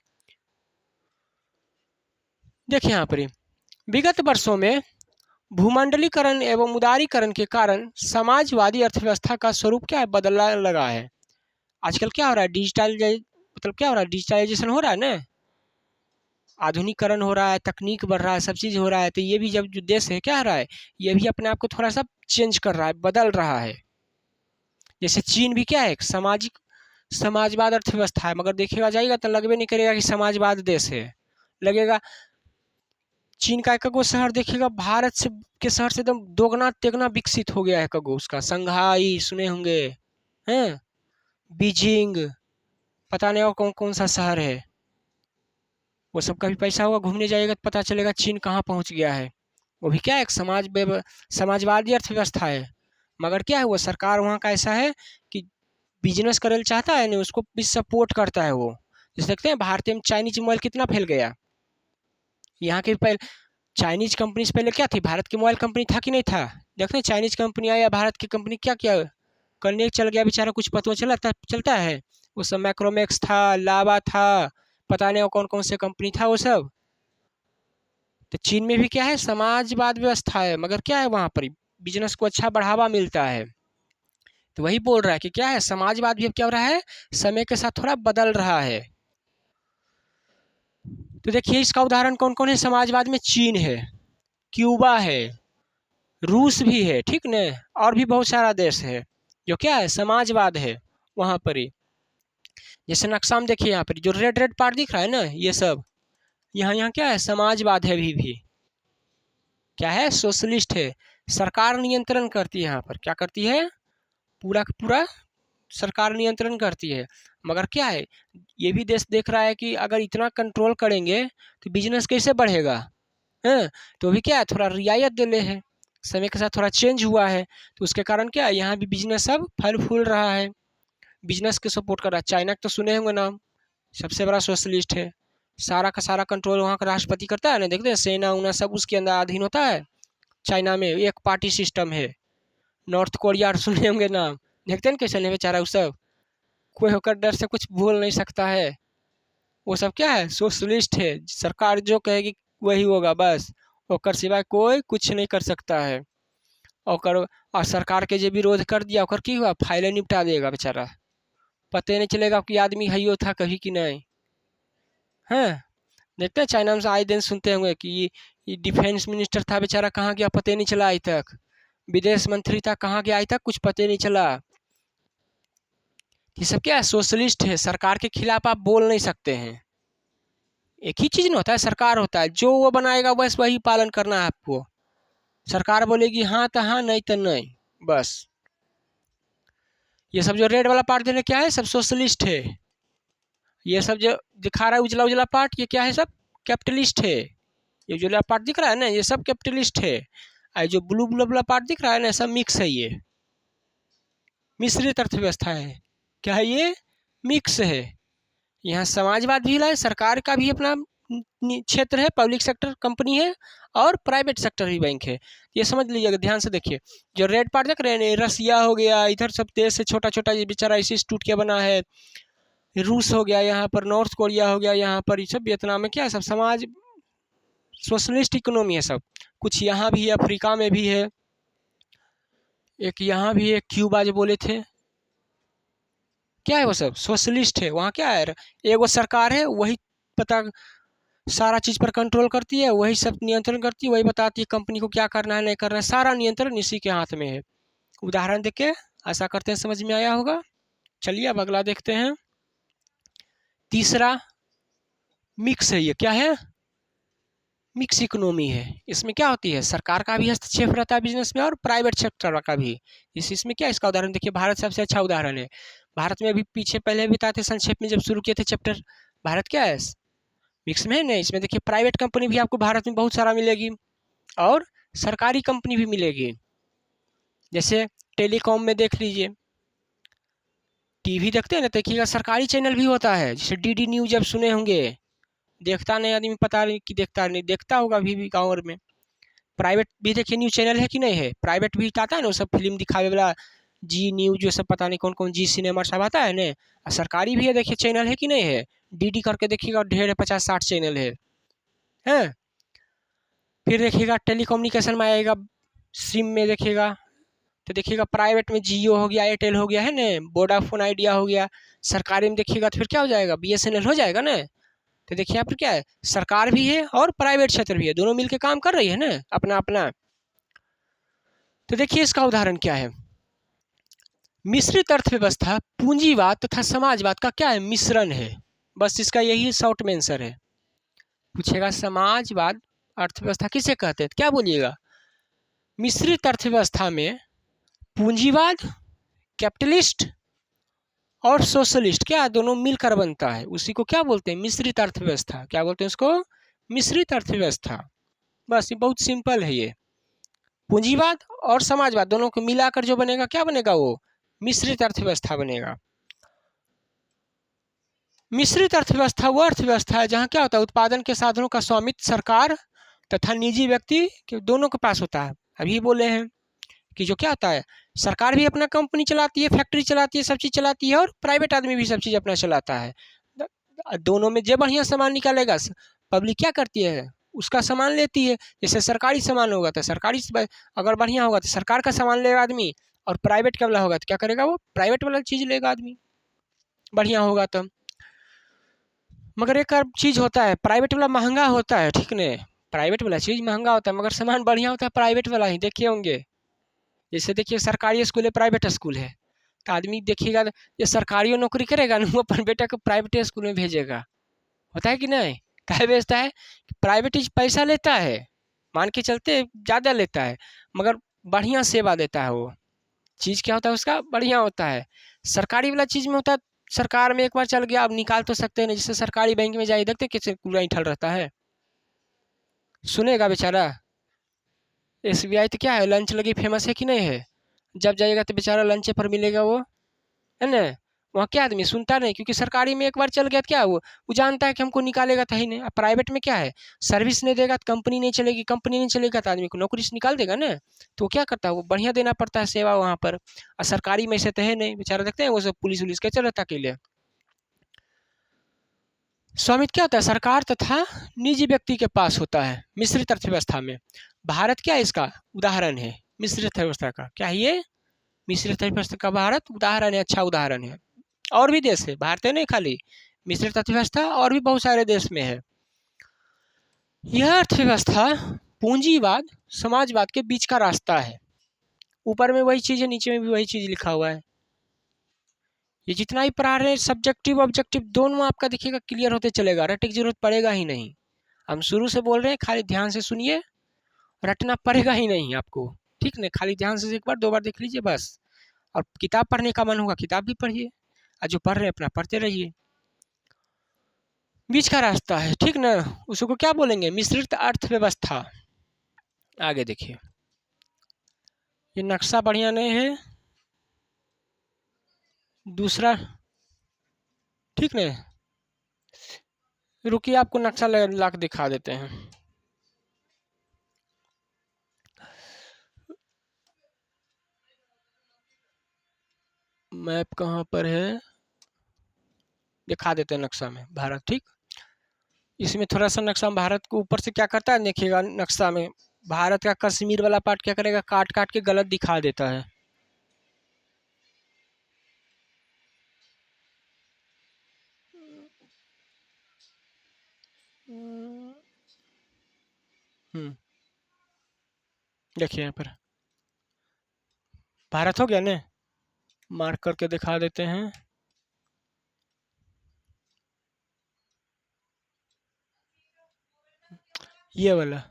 देखिए यहाँ पर विगत वर्षों में भूमंडलीकरण एवं उदारीकरण के कारण समाजवादी अर्थव्यवस्था का स्वरूप क्या है? बदलने लगा है। आजकल क्या हो रहा है? मतलब क्या हो रहा है? डिजिटलाइजेशन हो रहा है ना, आधुनिकीकरण हो रहा है, तकनीक बढ़ रहा है, सब चीज़ हो रहा है। तो ये भी जब जो देश है क्या हो रहा है? ये भी अपने आप को थोड़ा सा चेंज कर रहा है, बदल रहा है। जैसे चीन भी क्या है? एक समाजवाद अर्थव्यवस्था है, मगर देखिएगा जाएगा तो लगभग नहीं करेगा कि समाजवाद देश है। लगेगा चीन का एक शहर देखिएगा भारत से के शहर से एकदम दोगुना तेगुना विकसित हो गया है। उसका संघाई सुने होंगे, हैं, बीजिंग, पता नहीं और कौन कौन सा शहर है। वो सब का भी पैसा होगा, घूमने जाएगा तो पता चलेगा चीन कहाँ पहुँच गया है। वो भी क्या है? एक समाजवादी अर्थव्यवस्था है, मगर क्या है? वो सरकार वहाँ का ऐसा है कि बिजनेस करे चाहता है नहीं, उसको भी सपोर्ट करता है वो। जैसे देखते हैं भारत में चाइनीज मोबाइल कितना फैल गया। यहाँ के पहले चाइनीज कंपनी से पहले क्या थी? भारत की मोबाइल कंपनी था कि नहीं था? देखते हैं चाइनीज कंपनी आया, भारत की कंपनी क्या क्या करने चल गया बेचारा, कुछ पता चलता है? उस समय मैक्रोमैक्स था, लावा था, पता नहीं और कौन कौन से कंपनी था वो सब। तो चीन में भी क्या है? समाजवाद व्यवस्था है, मगर क्या है वहाँ पर बिजनेस को अच्छा बढ़ावा मिलता है। तो वही बोल रहा है कि क्या है? समाजवाद भी अब क्या हो रहा है? समय के साथ थोड़ा बदल रहा है। तो देखिए इसका उदाहरण कौन कौन है समाजवाद में? चीन है, क्यूबा है, रूस भी है, ठीक न, और भी बहुत सारा देश है जो क्या है? समाजवाद है वहाँ पर ही। जैसे नक्शा में देखिए यहाँ पर जो रेड रेड पार्ट दिख रहा है ना, ये सब यहाँ क्या है? समाजवाद है। अभी भी क्या है? सोशलिस्ट है। सरकार नियंत्रण करती है यहाँ पर, क्या करती है? पूरा का पूरा सरकार नियंत्रण करती है। मगर क्या है? ये भी देश देख रहा है कि अगर इतना कंट्रोल करेंगे तो बिजनेस कैसे बढ़ेगा, हैं? तो अभी क्या है? थोड़ा रियायत दिले है, समय के साथ थोड़ा चेंज हुआ है। तो उसके कारण क्या है? यहाँ भी बिजनेस सब फल फूल रहा है, बिजनेस के सपोर्ट कर रहा है। चाइना तो सुने होंगे नाम, सबसे बड़ा सोशलिस्ट है। सारा का सारा कंट्रोल वहाँ का राष्ट्रपति करता है ना, देखते हैं सेना उना सब उसके अंदर अधीन होता है। चाइना में एक पार्टी सिस्टम है। नॉर्थ कोरिया सुने होंगे नाम, देखते हैं ना कैसे नहीं बेचारा, वो सब कोई होकर डर से कुछ बोल नहीं सकता है। वो सब क्या है, सोशलिस्ट है। सरकार जो कहेगी वही होगा बस, ओकर सिवाय कोई कुछ नहीं कर सकता है। ओकर और सरकार के जो विरोध कर दिया ओकर की हुआ, फाइलें निपटा देगा बेचारा, पता नहीं चलेगा कि आदमी हइयो था कभी कि नहीं है। देखते हैं चाइना में से आए दिन सुनते होंगे कि ये डिफेंस मिनिस्टर था बेचारा, कहाँ गया पता नहीं चला आज तक। विदेश मंत्री था, कहाँ गया आज तक कुछ पता नहीं चला। ये सब क्या है, सोशलिस्ट है। सरकार के खिलाफ आप बोल नहीं सकते हैं। एक ही चीज़ नहीं होता है, सरकार होता है, जो वो बनाएगा बस वही पालन करना है आपको। सरकार बोलेगी हाँ तो हाँ, नहीं तो नहीं, बस। ये सब जो रेड वाला पार्ट देने क्या है, सब सोशलिस्ट है। ये सब जो दिखा रहा है उजला उजला पार्ट, ये क्या है, सब कैपिटलिस्ट है। ये उजला पार्ट दिख रहा है ना, ये सब कैपिटलिस्ट है। और जो ब्लू ब्लू वाला पार्ट दिख रहा है ना, सब मिक्स है। ये मिश्रित अर्थव्यवस्था है। क्या है ये, मिक्स है। यहाँ समाजवाद भी है, सरकार का भी अपना क्षेत्र है, पब्लिक सेक्टर कंपनी है, और प्राइवेट सेक्टर भी बैंक है। ये समझ लीजिएगा, ध्यान से देखिए। जो रेड पार्ट देख रहे हैं, रसिया हो गया, इधर सब देश से छोटा छोटा ये बेचारा इसी टूट के बना है। रूस हो गया, यहाँ पर नॉर्थ कोरिया हो गया, यहाँ पर ये सब वियतनाम में क्या है, सब समाज सोशलिस्ट इकोनॉमी है सब कुछ। यहाँ भी है, अफ्रीका में भी है, एक यहाँ भी है, क्यूबा जो बोले थे, क्या है वो सब सोशलिस्ट है। वहाँ क्या है, एगो सरकार है, वही पता सारा चीज़ पर कंट्रोल करती है, वही सब नियंत्रण करती है, वही बताती है कंपनी को क्या करना है नहीं करना है, सारा नियंत्रण इसी के हाथ में है। उदाहरण देख के आशा करते हैं समझ में आया होगा। चलिए अब अगला देखते हैं। तीसरा मिक्स है, ये क्या है, मिक्स इकोनॉमी है। इसमें क्या होती है, सरकार का भी हस्तक्षेप रहता है बिजनेस में, और प्राइवेट सेक्टर का भी। इसमें क्या, इसका उदाहरण देखिए, भारत सबसे अच्छा उदाहरण है। भारत में अभी पीछे पहले भी बताते संक्षेप में जब शुरू किए थे चैप्टर, भारत क्या है, मिक्स में है नहीं। इसमें देखिए प्राइवेट कंपनी भी आपको भारत में बहुत सारा मिलेगी, और सरकारी कंपनी भी मिलेगी। जैसे टेलीकॉम में देख लीजिए, टीवी देखते हैं ना, देखिएगा सरकारी चैनल भी होता है, जैसे डीडी न्यूज जब सुने होंगे। देखता नहीं आदमी, पता नहीं कि देखता नहीं, देखता होगा अभी भी गाँव में। प्राइवेट भी देखिए न्यूज़ चैनल है कि नहीं है, प्राइवेट भी आता है ना, वो सब फिल्म दिखावे वाला, जी न्यूज जो सब पता नहीं कौन कौन, जी सिनेमा सब आता है ना। और सरकारी भी है, देखिए चैनल है कि नहीं है, डीडी करके देखिएगा, ढेर है, 50-60 चैनल है। हैं, फिर देखिएगा टेलीकम्युनिकेशन में आएगा, सिम में देखिएगा, तो देखिएगा प्राइवेट में जियो हो गया, एयरटेल हो गया है ना, वोडाफोन आइडिया हो गया। सरकारी में देखिएगा तो फिर क्या हो जाएगा, बीएसएनएल हो जाएगा ना। तो देखिए यहाँ पर क्या है, सरकार भी है और प्राइवेट क्षेत्र भी है, दोनों मिलकर काम कर रही है ना अपना अपना। तो देखिए इसका उदाहरण क्या है, मिश्रित अर्थव्यवस्था पूंजीवाद तथा समाजवाद का क्या है, मिश्रण है। बस इसका यही शॉर्ट में आंसर है। पूछेगा समाजवाद अर्थव्यवस्था किसे कहते हैं, क्या बोलिएगा, मिश्रित अर्थव्यवस्था में पूंजीवाद, कैपिटलिस्ट और सोशलिस्ट क्या दोनों मिलकर बनता है, उसी को क्या बोलते हैं, मिश्रित अर्थव्यवस्था। क्या बोलते हैं उसको, मिश्रित अर्थव्यवस्था। बस ये बहुत सिंपल है। ये पूंजीवाद और समाजवाद दोनों को मिलाकर जो बनेगा क्या बनेगा, वो मिश्रित अर्थव्यवस्था बनेगा। मिश्रित अर्थव्यवस्था वो अर्थव्यवस्था है जहाँ क्या होता है, उत्पादन के साधनों का स्वामित्व सरकार तथा निजी व्यक्ति के दोनों के पास होता है। अभी बोले हैं कि जो क्या होता है, सरकार भी अपना कंपनी चलाती है, फैक्ट्री चलाती है, सब चीज़ चलाती है, और प्राइवेट आदमी भी सब चीज़ अपना चलाता है। दोनों में जो बढ़िया सामान निकालेगा, पब्लिक क्या करती है, उसका सामान लेती है। जैसे सरकारी सामान होगा तो सरकारी अगर बढ़िया होगा तो सरकार का सामान लेगा आदमी, और प्राइवेट का वाला होगा तो क्या करेगा, वो प्राइवेट वाला चीज़ लेगा आदमी, बढ़िया होगा तो। मगर एक चीज़ होता है, प्राइवेट वाला महंगा होता है, ठीक नहीं, प्राइवेट वाला चीज़ महंगा होता है, मगर सामान बढ़िया होता है प्राइवेट वाला ही, देखे होंगे। जैसे देखिए सरकारी स्कूल है, प्राइवेट स्कूल है, तो आदमी देखिएगा ये सरकारी नौकरी करेगा ना, वो अपने बेटा को प्राइवेट स्कूल में भेजेगा। होता है कि नहीं, क्या भेजता है, प्राइवेट पैसा लेता है, मान के चलते ज़्यादा लेता है, मगर बढ़िया सेवा देता है। वो चीज़ क्या होता है उसका, बढ़िया होता है। सरकारी वाला चीज़ में होता है, सरकार में एक बार चल गया, अब निकाल तो सकते नहीं। जैसे सरकारी बैंक में जाइए, देखते कैसे कूड़ा ही ठल रहता है, सुनेगा बेचारा। एसबीआई तो क्या है, लंच लगी फेमस है कि नहीं है, जब जाइएगा तो बेचारा लंच पर मिलेगा वो, है ना। वहाँ क्या आदमी सुनता नहीं, क्योंकि सरकारी में एक बार चल गया तो क्या वो जानता है कि हमको निकालेगा था ही नहीं। अब प्राइवेट में क्या है, सर्विस नहीं देगा तो कंपनी नहीं चलेगी, कंपनी नहीं चलेगा तो आदमी को नौकरी से निकाल देगा ना। तो वो क्या करता है, वो बढ़िया देना पड़ता है सेवा वहाँ पर। और सरकारी में ऐसे तो है नहीं, बेचारा देखते हैं वो सब पुलिस उलिस कैसे रहता अकेले। स्वामित्व क्या होता है, सरकार तथा निजी व्यक्ति के पास होता है मिश्रित अर्थव्यवस्था में। भारत क्या है इसका उदाहरण है, मिश्रित अर्थव्यवस्था का। क्या है ये, मिश्रित अर्थव्यवस्था का भारत उदाहरण है, अच्छा उदाहरण है। और भी देश है, भारत नहीं खाली मिश्रित अर्थव्यवस्था, और भी बहुत सारे देश में है। यह अर्थव्यवस्था पूंजीवाद समाजवाद के बीच का रास्ता है। ऊपर में वही चीज़ है, नीचे में भी वही चीज़ लिखा हुआ है। ये जितना ही पढ़ा रहे हैं सब्जेक्टिव ऑब्जेक्टिव दोनों आपका देखिएगा क्लियर होते चलेगा, रटने की जरूरत पड़ेगा ही नहीं। हम शुरू से बोल रहे हैं, खाली ध्यान से सुनिए, रटना पड़ेगा ही नहीं आपको, ठीक ना। खाली ध्यान से एक बार दो बार देख लीजिए बस। और किताब पढ़ने का मन होगा किताब भी पढ़िए, और जो पढ़ रहे हैं अपना पढ़ते रहिए। बीच का रास्ता है, ठीक ना। उसको क्या बोलेंगे, मिश्रित अर्थव्यवस्था। आगे देखिए, ये नक्शा बढ़िया नहीं है, दूसरा ठीक ना। रुकिए आपको नक्शा ला के दिखा देते हैं। मैप कहाँ पर है, दिखा देते हैं नक्शा में भारत, ठीक। इसमें थोड़ा सा नक्शा में भारत को ऊपर से क्या करता है देखिएगा, नक्शा में भारत का कश्मीर वाला पार्ट क्या करेगा, काट काट के गलत दिखा देता है। देखिए यहाँ पर भारत हो गया ना, मार्क करके दिखा देते हैं। ये वाला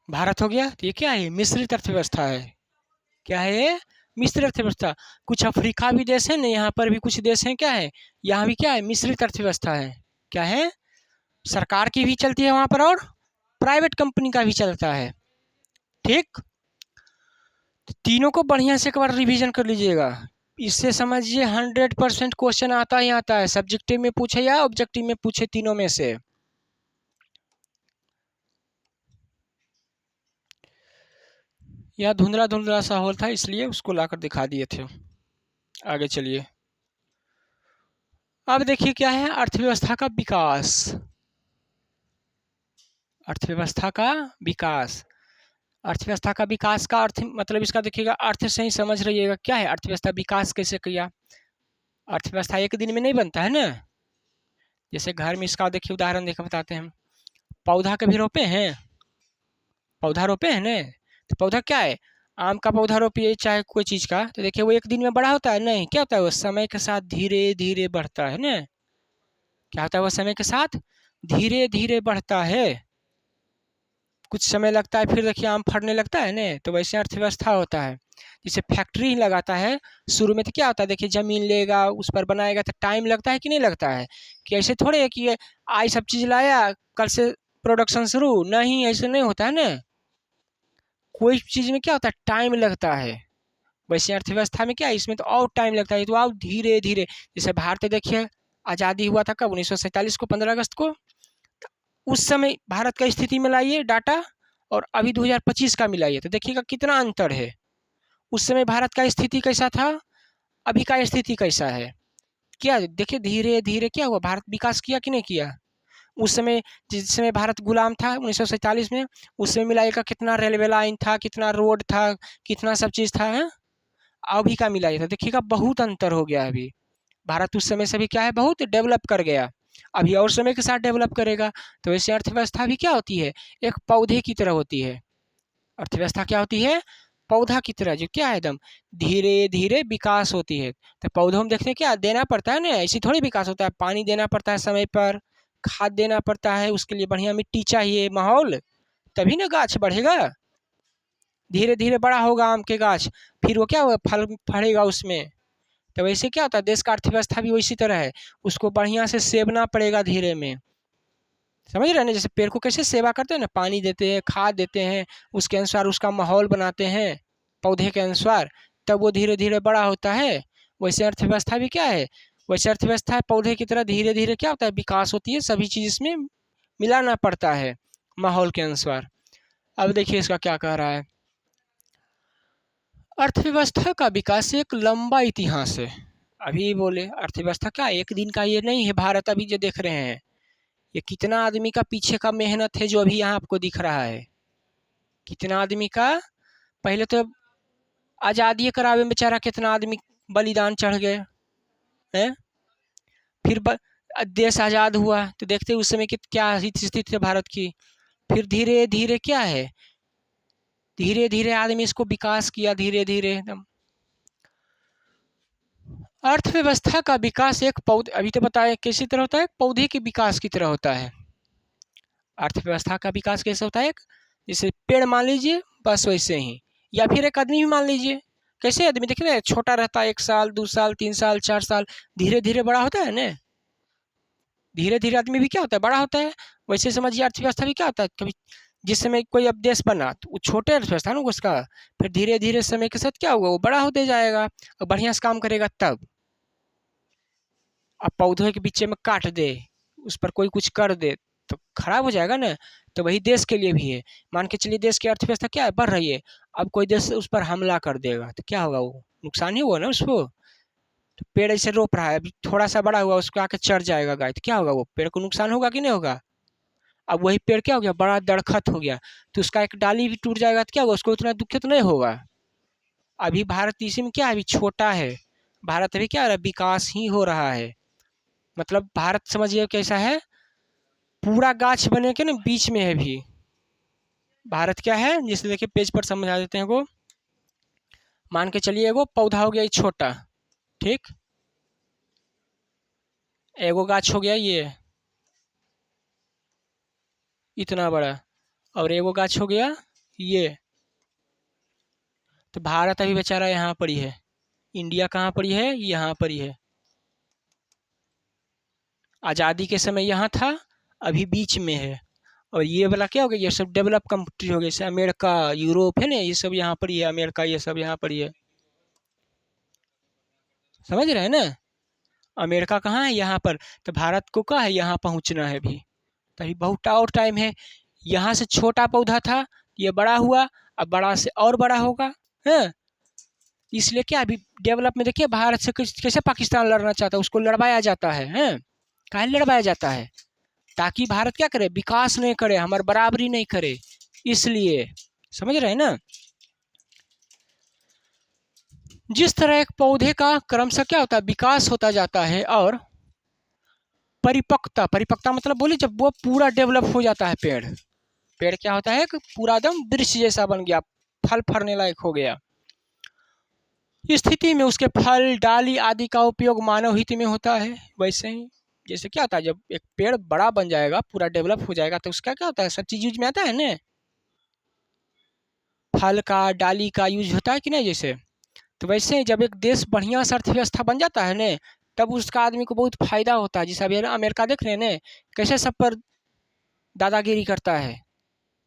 भारत हो गया। तो ये क्या है, मिश्रित अर्थव्यवस्था है। क्या है ये, मिश्रित अर्थव्यवस्था। कुछ अफ्रीका भी देश है ना, यहाँ पर भी कुछ देश हैं, क्या है यहाँ भी क्या है, मिश्रित अर्थव्यवस्था है। क्या है, सरकार की भी चलती है वहाँ पर और प्राइवेट कंपनी का भी चलता है, ठीक। तीनों को बढ़िया से एक बार रिवीजन कर लीजिएगा। इससे समझिए 100% क्वेश्चन आता ही आता है, सब्जेक्टिव में पूछे या ऑब्जेक्टिव में पूछे, तीनों में से। यह धुंधला धुंधला सा हॉल था, इसलिए उसको लाकर दिखा दिए थे। आगे चलिए, अब देखिए क्या है, अर्थव्यवस्था का विकास। अर्थव्यवस्था का विकास, अर्थव्यवस्था का विकास का अर्थ मतलब इसका देखिएगा अर्थ से ही समझ रहिएगा क्या है, अर्थव्यवस्था विकास कैसे किया। अर्थव्यवस्था एक दिन में नहीं बनता है ना। जैसे घर में इसका देखिए उदाहरण देकर बताते हैं, पौधा कभी रोपे हैं, पौधा रोपे हैं ना। तो पौधा क्या है, आम का पौधा रोपिए चाहे कोई चीज़ का, तो देखिए वो एक दिन में बड़ा होता है नहीं, क्या होता है वो समय के साथ धीरे धीरे बढ़ता है ना। क्या होता है वो समय के साथ धीरे धीरे बढ़ता है, कुछ समय लगता है, फिर देखिए आम फड़ने लगता है ना। तो वैसे अर्थव्यवस्था होता है। जैसे फैक्ट्री लगाता है, शुरू में तो क्या होता है देखिए, ज़मीन लेगा उस पर बनाएगा तो टाइम लगता है कि नहीं लगता है। कि ऐसे थोड़े है कि आज सब चीज़ लाया कल से प्रोडक्शन शुरू, नहीं ऐसे नहीं होता है ना। कोई चीज़ में क्या होता है टाइम लगता है, वैसे अर्थव्यवस्था में क्या है, इसमें तो और टाइम लगता है, तो और धीरे धीरे। जैसे भारत देखिए आज़ादी हुआ था कब, 1947 को 15 अगस्त को। उस समय भारत का स्थिति में लाइए डाटा, और अभी 2025 का मिलाइए तो देखिएगा कितना अंतर है। उस समय भारत का स्थिति कैसा था, अभी का स्थिति कैसा है। क्या देखिए धीरे धीरे क्या हुआ, भारत विकास किया कि नहीं किया। उस समय जिस समय भारत गुलाम था 1947 में, उस समय मिलाइएगा कितना रेलवे लाइन था, कितना रोड था, कितना सब चीज़ था है? अभी का मिलाइए तो देखिएगा बहुत अंतर हो गया। अभी भारत उस समय से भी क्या है, बहुत डेवलप कर गया, अभी और समय के साथ डेवलप करेगा। तो वैसे अर्थव्यवस्था भी क्या होती है, एक पौधे की तरह होती है। अर्थव्यवस्था क्या होती है, पौधा की तरह, जो क्या है एकदम धीरे धीरे विकास होती है। तो पौधों में देखते हैं क्या देना पड़ता है ना, ऐसी थोड़ी विकास होता है, पानी देना पड़ता है समय पर, खाद देना पड़ता है, उसके लिए बढ़िया मिट्टी चाहिए, माहौल, तभी ना गाछ बढ़ेगा। धीरे धीरे बड़ा होगा आम के गाछ, फिर वो क्या होगा फल फड़ेगा उसमें। तो वैसे क्या होता है, देश का अर्थव्यवस्था भी उसी तरह है, उसको बढ़िया से सेवना पड़ेगा धीरे में। समझ रहे हैं ना, जैसे पेड़ को कैसे सेवा करते हैं ना, पानी देते हैं, खाद देते हैं, उसके अनुसार उसका माहौल बनाते हैं पौधे के अनुसार, तब वो धीरे धीरे बड़ा होता है। वैसे अर्थव्यवस्था भी क्या है, वैसे अर्थव्यवस्था पौधे की तरह धीरे धीरे क्या होता है, विकास होती है, सभी चीज़ इसमें मिलाना पड़ता है माहौल के अनुसार। अब देखिए इसका क्या कह रहा है, अर्थव्यवस्था का विकास एक लंबा इतिहास है। अभी बोले अर्थव्यवस्था क्या एक दिन का ये नहीं है। भारत अभी जो देख रहे हैं, ये कितना आदमी का पीछे का मेहनत है जो अभी यहाँ आपको दिख रहा है, कितना आदमी का। पहले तो आज़ादी करावे में बेचारा कितना आदमी बलिदान चढ़ गए हैं। फिर देश आज़ाद हुआ तो देखते उस समय कि क्या स्थिति थी भारत की। फिर धीरे धीरे क्या है, धीरे धीरे आदमी इसको विकास किया, धीरे धीरे एकदम। अर्थव्यवस्था का विकास एक पौधे, अभी तो बताया किसी तरह होता है, पौधे के विकास की तरह होता है। अर्थव्यवस्था का विकास कैसे होता है, जैसे पेड़ मान लीजिए बस वैसे ही, या फिर एक आदमी भी मान लीजिए। कैसे आदमी देख रहे हैं, छोटा रहता है 1 साल 2 साल 3 साल 4 साल, धीरे धीरे बड़ा होता है ना। धीरे धीरे आदमी भी क्या होता है, बड़ा होता है। वैसे समझिए अर्थव्यवस्था भी क्या होता है, कभी जिस समय कोई अब देश बना तो वो छोटे अर्थव्यवस्था ना उसका, फिर धीरे धीरे समय के साथ क्या होगा, वो बड़ा होते जाएगा और बढ़िया से काम करेगा। तब अब पौधों के बीच में काट दे, उस पर कोई कुछ कर दे तो खराब हो जाएगा ना। तो वही देश के लिए भी है। मान के चलिए देश की अर्थव्यवस्था क्या है, बढ़ रही है, अब कोई देश उस पर हमला कर देगा तो क्या होगा, वो नुकसान ही होगा ना उसको। तो पेड़ ऐसे रोप रहा है, अभी थोड़ा सा बड़ा हुआ उसको आके चढ़ जाएगा गाय, तो क्या होगा, वो पेड़ को नुकसान होगा कि नहीं होगा। अब वही पेड़ क्या हो गया, बड़ा दरख्त हो गया, तो उसका एक डाली भी टूट जाएगा तो क्या होगा, उसको उतना दुखित नहीं होगा। अभी भारत इसी में क्या है, अभी छोटा है भारत, अभी क्या है, विकास ही हो रहा है। मतलब भारत समझिए कैसा है, पूरा गाछ बने के ना बीच में है अभी भारत। क्या है जैसे देखिए पेज पर समझा देते हैं वो। मान के चलिए एगो पौधा हो गया ये छोटा, ठीक, एगो गाछ हो गया ये इतना बड़ा, और एगो गाछ हो गया ये। तो भारत अभी बेचारा यहाँ पर ही है, इंडिया कहाँ पर ही है, यहाँ पर ही है। आज़ादी के समय यहाँ था, अभी बीच में है। और ये वाला क्या हो गया, ये सब डेवलप कंट्री हो गए, जैसे अमेरिका यूरोप है ना, ये सब यहाँ पर ही है, अमेरिका ये सब यहाँ पर ही है। समझ रहे हैं ना, अमेरिका कहाँ है, यहाँ पर। तो भारत को क्या है, यहाँ पहुँचना है अभी, तभी बहुत और टाइम है। यहाँ से छोटा पौधा था, ये बड़ा हुआ, अब बड़ा से और बड़ा होगा है। इसलिए क्या अभी डेवलप में देखिए भारत से कैसे पाकिस्तान लड़ना चाहता है, उसको लड़वाया जाता है हैं। काहे लड़वाया जाता है, ताकि भारत क्या करे, विकास नहीं करे, हमारे बराबरी नहीं करे, इसलिए। समझ रहे हैं ना। जिस तरह एक पौधे का क्रमशः क्या होता है, विकास होता जाता है, और परिपक्वता, परिपक्वता मतलब बोले जब वो पूरा डेवलप हो जाता है पेड़, पेड़ क्या होता है कि पूरा एकदम वृक्ष जैसा बन गया, फल फलने लायक हो गया। इस स्थिति में उसके फल डाली आदि का उपयोग मानव हित में होता है। वैसे ही जैसे क्या होता है, जब एक पेड़ बड़ा बन जाएगा, पूरा डेवलप हो जाएगा, तो उसका क्या होता है, सब चीज यूज में आता है ना। फल का डाली का यूज होता है कि नहीं जैसे। तो वैसे ही जब एक देश बढ़िया से अर्थव्यवस्था बन जाता है ना, तब उसका आदमी को बहुत फायदा होता है। जैसे अभी अमेरिका देख रहे हैं ना, कैसे सब पर दादागिरी करता है।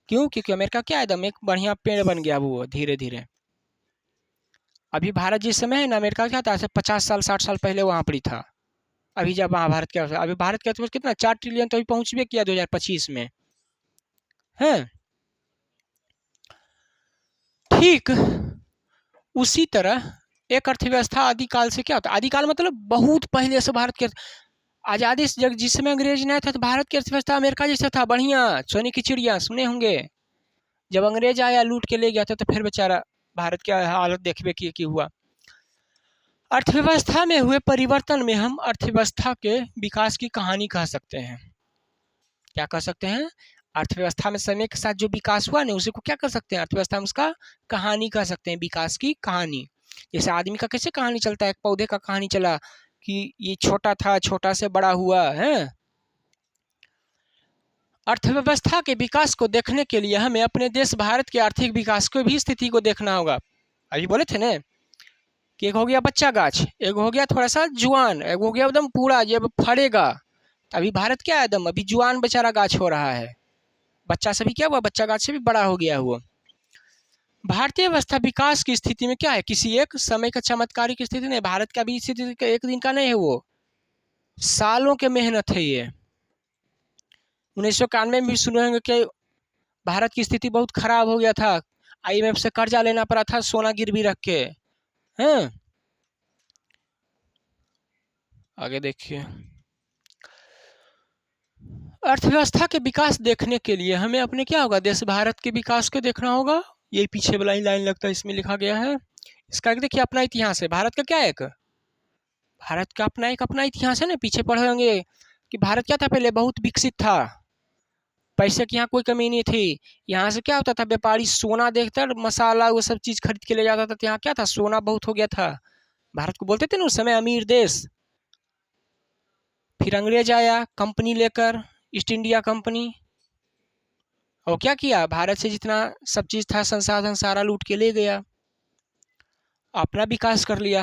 क्यों, क्योंकि अमेरिका क्या एकदम एक बढ़िया पेड़ बन गया वो धीरे धीरे। अभी भारत जिस समय है ना, अमेरिका क्या था, 50 साल 60 साल पहले वहाँ पर ही था। अभी जब वहाँ भारत क्या, अभी भारत का तो कितना 4 ट्रिलियन तो अभी पहुँच भी किया 2025 में है। ठीक उसी तरह एक अर्थव्यवस्था आदिकाल से क्या होता है, आदिकाल मतलब बहुत पहले से भारत के आज़ादी से, जब जिस समय अंग्रेज नहीं था तो भारत की अर्थव्यवस्था अमेरिका जैसा था, बढ़िया सोने की चिड़िया, सुने होंगे। जब अंग्रेज आया लूट के ले गया था, तो फिर बेचारा भारत की हालत देखबे की हुआ। अर्थव्यवस्था में हुए परिवर्तन में हम अर्थव्यवस्था के विकास की कहानी कह सकते हैं। क्या कह सकते हैं, अर्थव्यवस्था में समय के साथ जो विकास हुआ ना, उसी को क्या कर सकते हैं, अर्थव्यवस्था में उसका कहानी कह सकते हैं, विकास की कहानी। जैसे आदमी का कैसे कहानी चलता है, एक पौधे का कहानी चला कि ये छोटा था, छोटा से बड़ा हुआ है। अर्थव्यवस्था के विकास को देखने के लिए हमें अपने देश भारत के आर्थिक विकास को भी स्थिति को देखना होगा। अभी बोले थे ना कि एक हो गया बच्चा गाछ, एक हो गया थोड़ा सा जुआन, एक हो गया एकदम पूरा जब फड़ेगा। अभी भारत क्या है, एकदम अभी जुआन बेचारा गाछ हो रहा है, बच्चा से भी क्या हुआ, बच्चा गाछ से भी बड़ा हो गया हुआ। भारतीय व्यवस्था विकास की स्थिति में क्या है, किसी एक समय का चमत्कारी की स्थिति नहीं, भारत का भी स्थिति एक दिन का नहीं है, वो सालों के मेहनत है ये। 1991 में भी सुने होंगे कि भारत की स्थिति बहुत खराब हो गया था, IMF से कर्जा लेना पड़ा था सोना गिरवी रख के। हैं आगे देखिए, अर्थव्यवस्था के विकास देखने के लिए हमें अपने क्या होगा, देश भारत के विकास को देखना होगा। यही पीछे वाला ही लाइन लगता है, इसमें लिखा गया है। इसका देखिए अपना इतिहास है, भारत का क्या है, भारत का अपना इतिहास है ना। पीछे पढ़े होंगे कि भारत क्या था, पहले बहुत विकसित था, पैसे की यहाँ कोई कमी नहीं थी। यहाँ से क्या होता था, व्यापारी सोना देखता मसाला वो सब चीज़ खरीद के ले जाता था, तो यहाँ क्या था, सोना बहुत हो गया था। भारत को बोलते थे ना उस समय अमीर देश। फिर अंग्रेज आया कंपनी लेकर, ईस्ट इंडिया कंपनी, और क्या किया, भारत से जितना सब चीज़ था संसाधन सारा लूट के ले गया, अपना विकास कर लिया।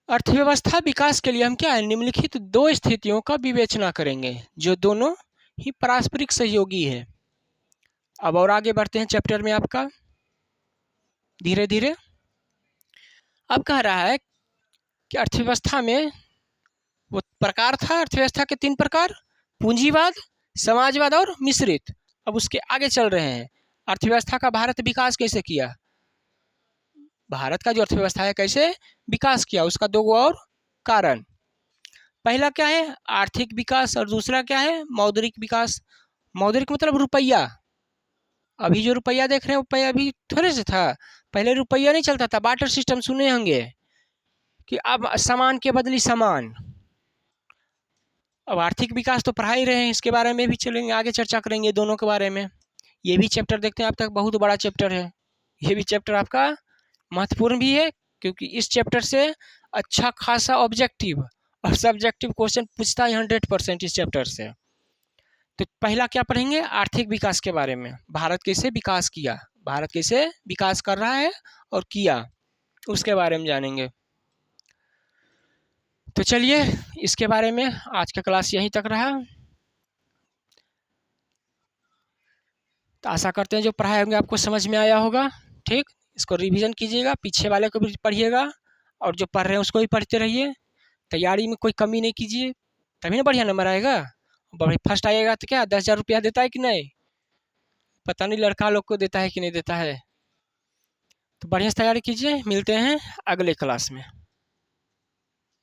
अर्थव्यवस्था विकास के लिए हम क्या है, निम्नलिखित दो स्थितियों का विवेचना करेंगे जो दोनों ही पारस्परिक सहयोगी है। अब और आगे बढ़ते हैं चैप्टर में आपका धीरे धीरे। अब कह रहा है कि अर्थव्यवस्था में वो प्रकार था, अर्थव्यवस्था के 3 प्रकार, पूंजीवाद, समाजवाद और मिश्रित। अब उसके आगे चल रहे हैं, अर्थव्यवस्था का भारत विकास कैसे किया, भारत का जो अर्थव्यवस्था है कैसे विकास किया, उसका 2 और कारण। पहला क्या है, आर्थिक विकास, और दूसरा क्या है, मौद्रिक विकास। मौद्रिक मतलब रुपया। अभी जो रुपया देख रहे हैं रुपया अभी थोड़े से था, पहले रुपया नहीं चलता था, बार्टर सिस्टम सुने होंगे कि अब सामान के बदली सामान। अब आर्थिक विकास तो पढ़ा ही रहे हैं, इसके बारे में भी चलेंगे, आगे चर्चा करेंगे दोनों के बारे में। ये भी चैप्टर देखते हैं, अब तक बहुत बड़ा चैप्टर है, ये भी चैप्टर आपका महत्वपूर्ण भी है, क्योंकि इस चैप्टर से अच्छा खासा ऑब्जेक्टिव और सब्जेक्टिव क्वेश्चन पूछता है 100% इस चैप्टर से। तो पहला क्या पढ़ेंगे, आर्थिक विकास के बारे में, भारत कैसे विकास किया, भारत कैसे विकास कर रहा है और किया, उसके बारे में जानेंगे। तो चलिए इसके बारे में आज का क्लास यहीं तक रहा। तो आशा करते हैं जो पढ़ाए होंगे आपको समझ में आया होगा। ठीक, इसको रिवीजन कीजिएगा, पीछे वाले को भी पढ़िएगा, और जो पढ़ रहे हैं उसको भी पढ़ते रहिए। तैयारी में कोई कमी नहीं कीजिए, तभी ना बढ़िया नंबर आएगा। फर्स्ट आएगा तो क्या 10,000 रुपया देता है कि नहीं, पता नहीं लड़का लोग को देता है कि नहीं देता है। तो बढ़िया से तैयारी कीजिए, मिलते हैं अगले क्लास में।